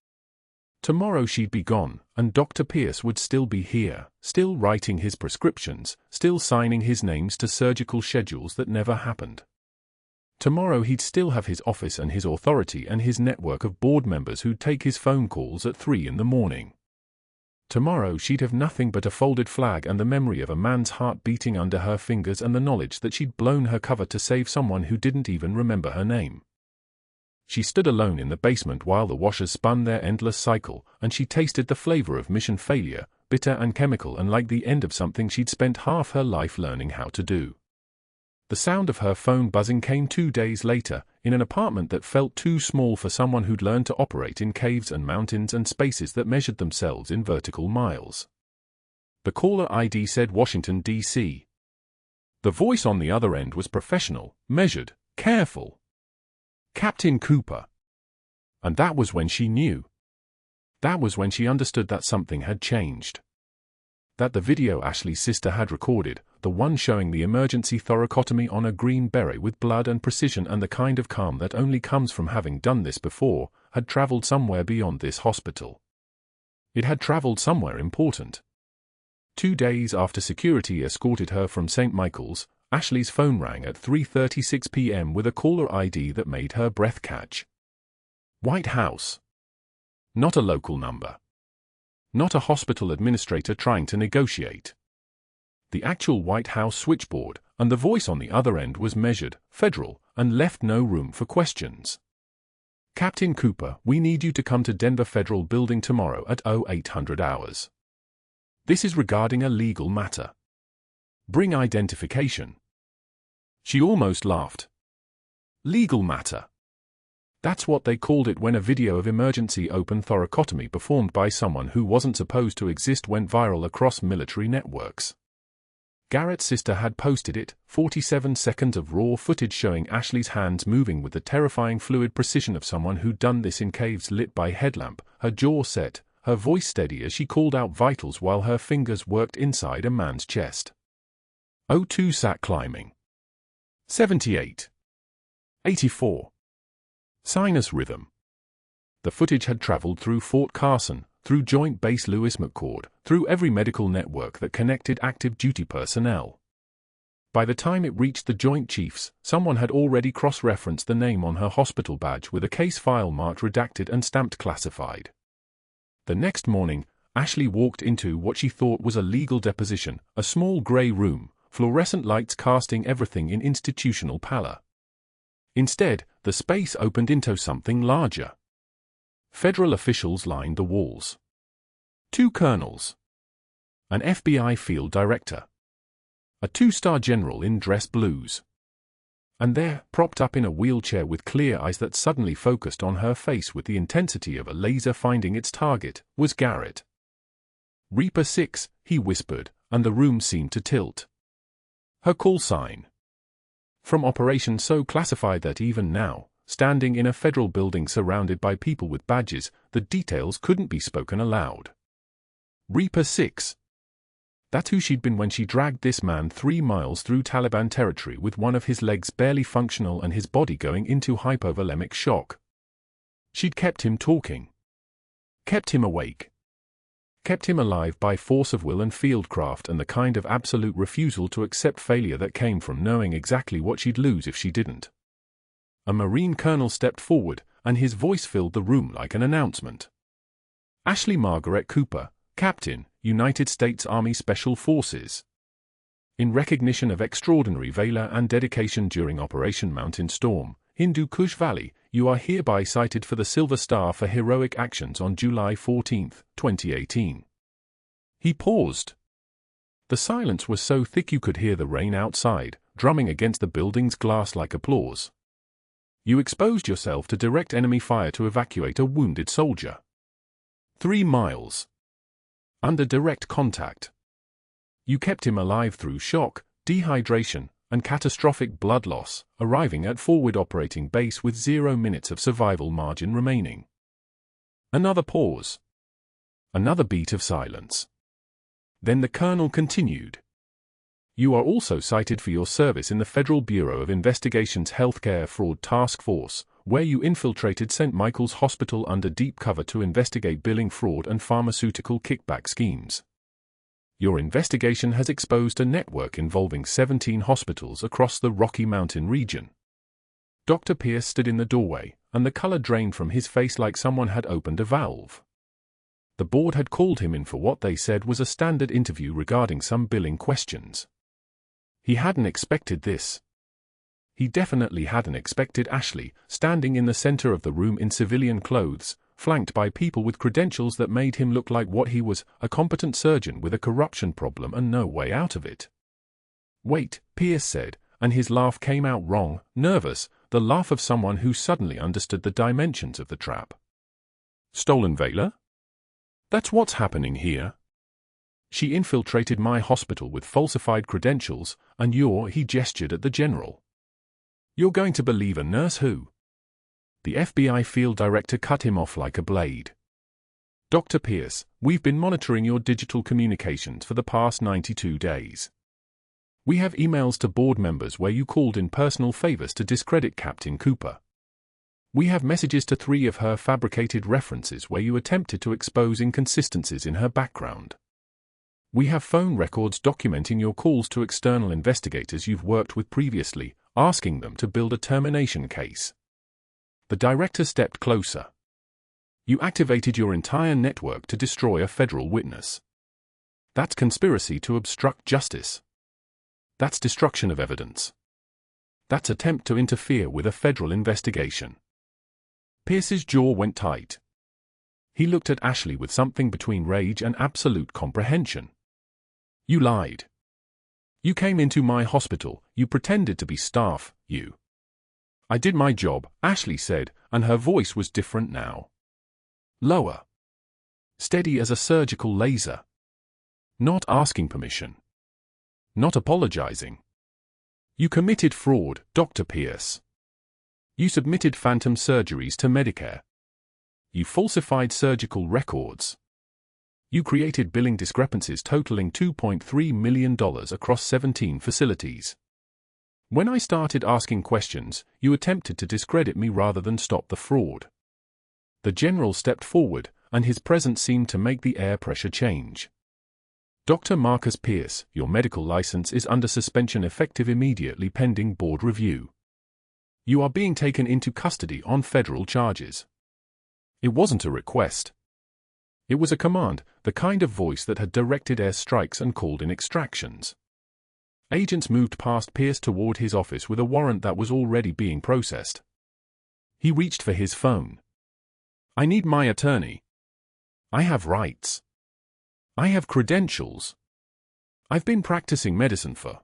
Tomorrow she'd be gone, and Dr. Pierce would still be here, still writing his prescriptions, still signing his names to surgical schedules that never happened. Tomorrow he'd still have his office and his authority and his network of board members who'd take his phone calls at 3 in the morning. Tomorrow she'd have nothing but a folded flag and the memory of a man's heart beating under her fingers and the knowledge that she'd blown her cover to save someone who didn't even remember her name. She stood alone in the basement while the washers spun their endless cycle, and she tasted the flavor of mission failure, bitter and chemical and like the end of something she'd spent half her life learning how to do. The sound of her phone buzzing came 2 days later, in an apartment that felt too small for someone who'd learned to operate in caves and mountains and spaces that measured themselves in vertical miles. The caller ID said Washington, D.C. The voice on the other end was professional, measured, careful. Captain Cooper. And that was when she knew. That was when she understood that something had changed. That the video Ashley's sister had recorded, the one showing the emergency thoracotomy on a green beret with blood and precision and the kind of calm that only comes from having done this before, had traveled somewhere beyond this hospital. It had traveled somewhere important. 2 days after security escorted her from St. Michael's, Ashley's phone rang at 3:36 p.m. with a caller ID that made her breath catch. White House. Not a local number. Not a hospital administrator trying to negotiate. The actual White House switchboard, and the voice on the other end was measured, federal, and left no room for questions. Captain Cooper, we need you to come to Denver Federal Building tomorrow at 0800 hours. This is regarding a legal matter. Bring identification. She almost laughed. Legal matter. That's what they called it when a video of emergency open thoracotomy performed by someone who wasn't supposed to exist went viral across military networks. Garrett's sister had posted it, 47 seconds of raw footage showing Ashley's hands moving with the terrifying fluid precision of someone who'd done this in caves lit by headlamp, her jaw set, her voice steady as she called out vitals while her fingers worked inside a man's chest. 02 sat climbing. 78. 84. Sinus rhythm. The footage had traveled through Fort Carson, through Joint Base Lewis McChord, through every medical network that connected active duty personnel. By the time it reached the Joint Chiefs, someone had already cross-referenced the name on her hospital badge with a case file marked redacted and stamped classified. The next morning, Ashley walked into what she thought was a legal deposition, a small grey room, fluorescent lights casting everything in institutional pallor. Instead, the space opened into something larger. Federal officials lined the walls. 2 colonels. An FBI field director. A 2-star general in dress blues. And there, propped up in a wheelchair with clear eyes that suddenly focused on her face with the intensity of a laser finding its target, was Garrett. "Reaper 6, he whispered, and the room seemed to tilt. Her call sign. From operation so classified that even now, standing in a federal building surrounded by people with badges, the details couldn't be spoken aloud. Reaper 6. That's who she'd been when she dragged this man 3 miles through Taliban territory with one of his legs barely functional and his body going into hypovolemic shock. She'd kept him talking. Kept him awake. Kept him alive by force of will and fieldcraft and the kind of absolute refusal to accept failure that came from knowing exactly what she'd lose if she didn't. A Marine colonel stepped forward, and his voice filled the room like an announcement. Ashley Margaret Cooper, Captain, United States Army Special Forces. In recognition of extraordinary valor and dedication during Operation Mountain Storm, Hindu Kush Valley, you are hereby cited for the Silver Star for heroic actions on July 14, 2018. He paused. The silence was so thick you could hear the rain outside, drumming against the building's glass like applause. You exposed yourself to direct enemy fire to evacuate a wounded soldier. 3 miles. Under direct contact. You kept him alive through shock, dehydration, and catastrophic blood loss, arriving at forward operating base with 0 minutes of survival margin remaining. Another pause. Another beat of silence. Then the colonel continued. You are also cited for your service in the Federal Bureau of Investigation's Healthcare Fraud Task Force, where you infiltrated St. Michael's Hospital under deep cover to investigate billing fraud and pharmaceutical kickback schemes. Your investigation has exposed a network involving 17 hospitals across the Rocky Mountain region. Dr. Pierce stood in the doorway, and the color drained from his face like someone had opened a valve. The board had called him in for what they said was a standard interview regarding some billing questions. He hadn't expected this. He definitely hadn't expected Ashley, standing in the center of the room in civilian clothes, flanked by people with credentials that made him look like what he was, a competent surgeon with a corruption problem and no way out of it. "Wait," Pierce said, and his laugh came out wrong, nervous, the laugh of someone who suddenly understood the dimensions of the trap. "Stolen valor? That's what's happening here. She infiltrated my hospital with falsified credentials, and he gestured at the general. You're going to believe a nurse who?" The FBI field director cut him off like a blade. "Dr. Pierce, we've been monitoring your digital communications for the past 92 days. We have emails to board members where you called in personal favors to discredit Captain Cooper. We have messages to 3 of her fabricated references where you attempted to expose inconsistencies in her background. We have phone records documenting your calls to external investigators you've worked with previously, asking them to build a termination case." The director stepped closer. "You activated your entire network to destroy a federal witness. That's conspiracy to obstruct justice. That's destruction of evidence. That's attempt to interfere with a federal investigation." Pierce's jaw went tight. He looked at Ashley with something between rage and absolute comprehension. "You lied. You came into my hospital, you pretended to be staff, you." "I did my job," Ashley said, and her voice was different now. Lower. Steady as a surgical laser. Not asking permission. Not apologizing. "You committed fraud, Dr. Pierce. You submitted phantom surgeries to Medicare. You falsified surgical records. You created billing discrepancies totaling $2.3 million across 17 facilities. When I started asking questions, you attempted to discredit me rather than stop the fraud." The general stepped forward, and his presence seemed to make the air pressure change. "Dr. Marcus Pierce, your medical license is under suspension effective immediately pending board review. You are being taken into custody on federal charges." It wasn't a request. It was a command, the kind of voice that had directed air strikes and called in extractions. Agents moved past Pierce toward his office with a warrant that was already being processed. He reached for his phone. "I need my attorney. I have rights. I have credentials. I've been practicing medicine for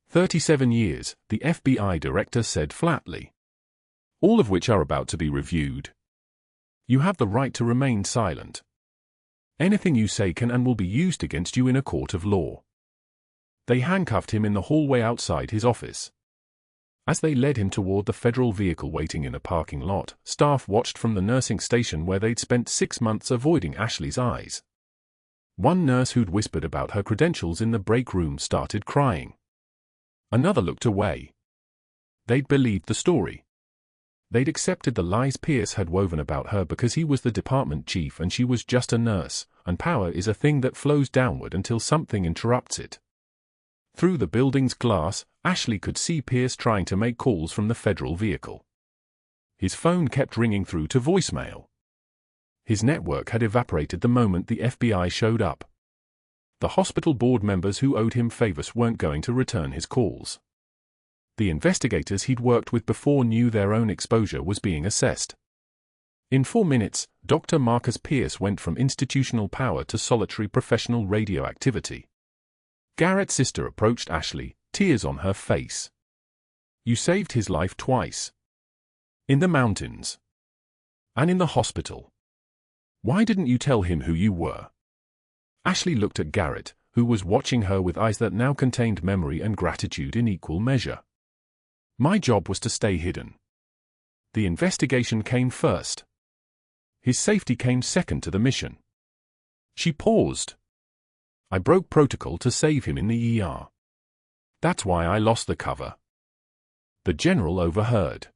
37 years, the FBI director said flatly. All of which are about to be reviewed. You have the right to remain silent. Anything you say can and will be used against you in a court of law. They handcuffed him in the hallway outside his office. As they led him toward the federal vehicle waiting in a parking lot, staff watched from the nursing station where they'd spent 6 months avoiding Ashley's eyes. One nurse who'd whispered about her credentials in the break room started crying. Another looked away. They'd believed the story. They'd accepted the lies Pierce had woven about her because he was the department chief and she was just a nurse, and power is a thing that flows downward until something interrupts it. Through the building's glass, Ashley could see Pierce trying to make calls from the federal vehicle. His phone kept ringing through to voicemail. His network had evaporated the moment the FBI showed up. The hospital board members who owed him favors weren't going to return his calls. The investigators he'd worked with before knew their own exposure was being assessed. In 4 minutes, Dr. Marcus Pierce went from institutional power to solitary professional radioactivity. Garrett's sister approached Ashley, tears on her face. You saved his life twice. In the mountains. And in the hospital. Why didn't you tell him who you were? Ashley looked at Garrett, who was watching her with eyes that now contained memory and gratitude in equal measure. My job was to stay hidden. The investigation came first. His safety came second to the mission. She paused. I broke protocol to save him in the ER. That's why I lost the cover. The general overheard.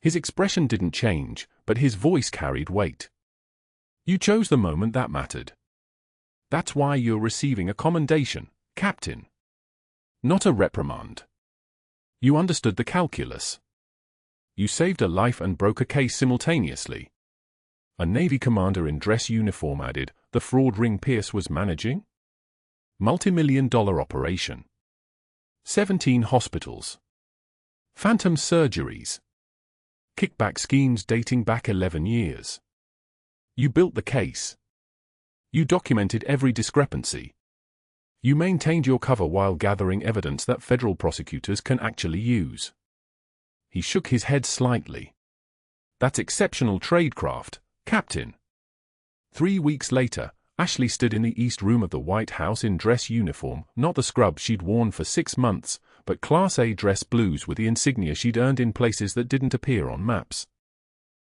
His expression didn't change, but his voice carried weight. You chose the moment that mattered. That's why you're receiving a commendation, Captain. Not a reprimand. You understood the calculus. You saved a life and broke a case simultaneously. A Navy commander in dress uniform added, the fraud ring Pierce was managing? Multi-million-dollar operation. 17 hospitals. Phantom surgeries. Kickback schemes dating back 11 years. You built the case. You documented every discrepancy. You maintained your cover while gathering evidence that federal prosecutors can actually use. He shook his head slightly. That's exceptional tradecraft, Captain. 3 weeks later, Ashley stood in the East Room of the White House in dress uniform, not the scrub she'd worn for 6 months, but Class A dress blues with the insignia she'd earned in places that didn't appear on maps.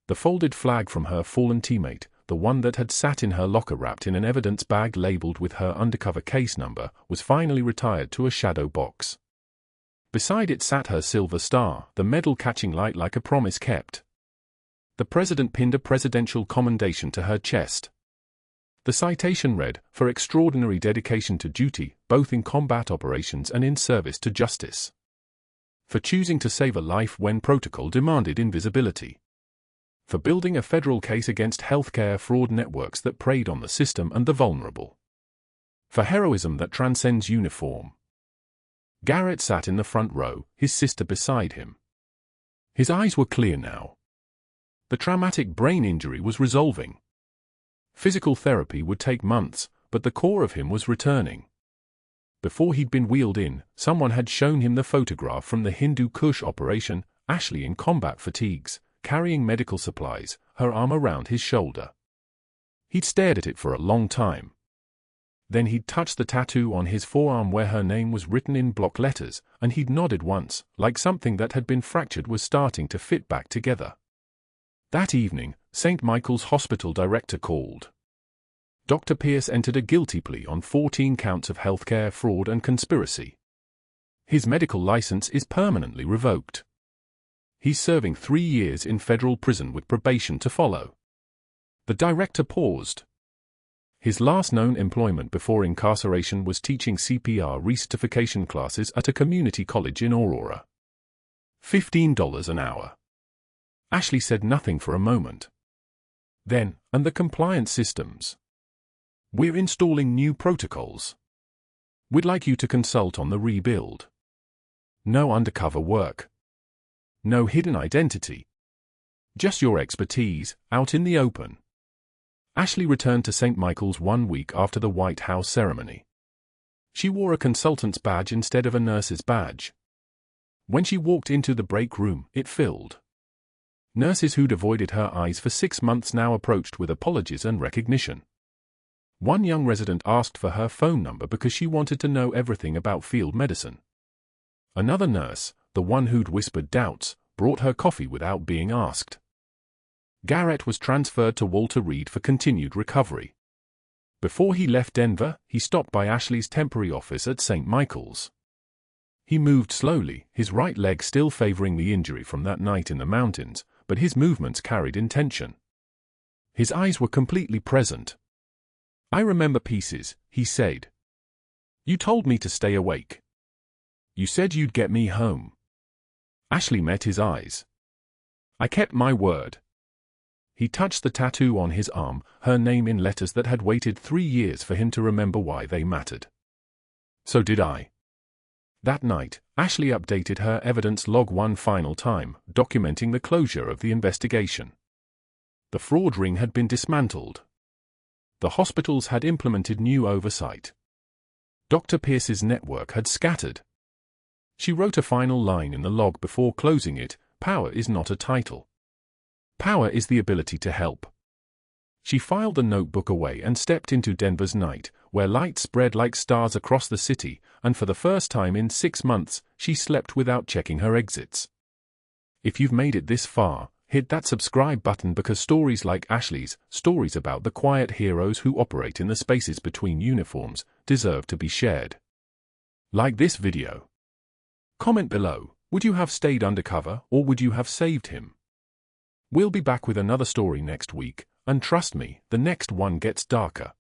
The folded flag from her fallen teammate, the one that had sat in her locker wrapped in an evidence bag labeled with her undercover case number, was finally retired to a shadow box. Beside it sat her silver star, the medal catching light like a promise kept. The president pinned a presidential commendation to her chest. The citation read, for extraordinary dedication to duty, both in combat operations and in service to justice. For choosing to save a life when protocol demanded invisibility. For building a federal case against healthcare fraud networks that preyed on the system and the vulnerable. For heroism that transcends uniform. Garrett sat in the front row, his sister beside him. His eyes were clear now. The traumatic brain injury was resolving. Physical therapy would take months, but the core of him was returning. Before he'd been wheeled in, someone had shown him the photograph from the Hindu Kush operation, Ashley in combat fatigues, carrying medical supplies, her arm around his shoulder. He'd stared at it for a long time. Then he'd touched the tattoo on his forearm where her name was written in block letters, and he'd nodded once, like something that had been fractured was starting to fit back together. That evening, St. Michael's Hospital director called. Dr. Pierce entered a guilty plea on 14 counts of healthcare fraud and conspiracy. His medical license is permanently revoked. He's serving 3 years in federal prison with probation to follow. The director paused. His last known employment before incarceration was teaching CPR recertification classes at a community college in Aurora. $15 an hour. Ashley said nothing for a moment. Then, and the compliance systems. We're installing new protocols. We'd like you to consult on the rebuild. No undercover work. No hidden identity. Just your expertise, out in the open. Ashley returned to St. Michael's 1 week after the White House ceremony. She wore a consultant's badge instead of a nurse's badge. When she walked into the break room, it filled. Nurses who'd avoided her eyes for 6 months now approached with apologies and recognition. One young resident asked for her phone number because she wanted to know everything about field medicine. Another nurse, the one who'd whispered doubts, brought her coffee without being asked. Garrett was transferred to Walter Reed for continued recovery. Before he left Denver, he stopped by Ashley's temporary office at St. Michael's. He moved slowly, his right leg still favoring the injury from that night in the mountains, but his movements carried intention. His eyes were completely present. "I remember pieces," he said. "You told me to stay awake. You said you'd get me home." Ashley met his eyes. "I kept my word." He touched the tattoo on his arm, her name in letters that had waited 3 years for him to remember why they mattered. "So did I." That night, Ashley updated her evidence log one final time, documenting the closure of the investigation. The fraud ring had been dismantled. The hospitals had implemented new oversight. Dr. Pierce's network had scattered. She wrote a final line in the log before closing it: "Power is not a title. Power is the ability to help." She filed the notebook away and stepped into Denver's night, where lights spread like stars across the city, and for the first time in 6 months, she slept without checking her exits. If you've made it this far, hit that subscribe button, because stories like Ashley's, stories about the quiet heroes who operate in the spaces between uniforms, deserve to be shared. Like this video. Comment below, would you have stayed undercover or would you have saved him? We'll be back with another story next week, and trust me, the next one gets darker.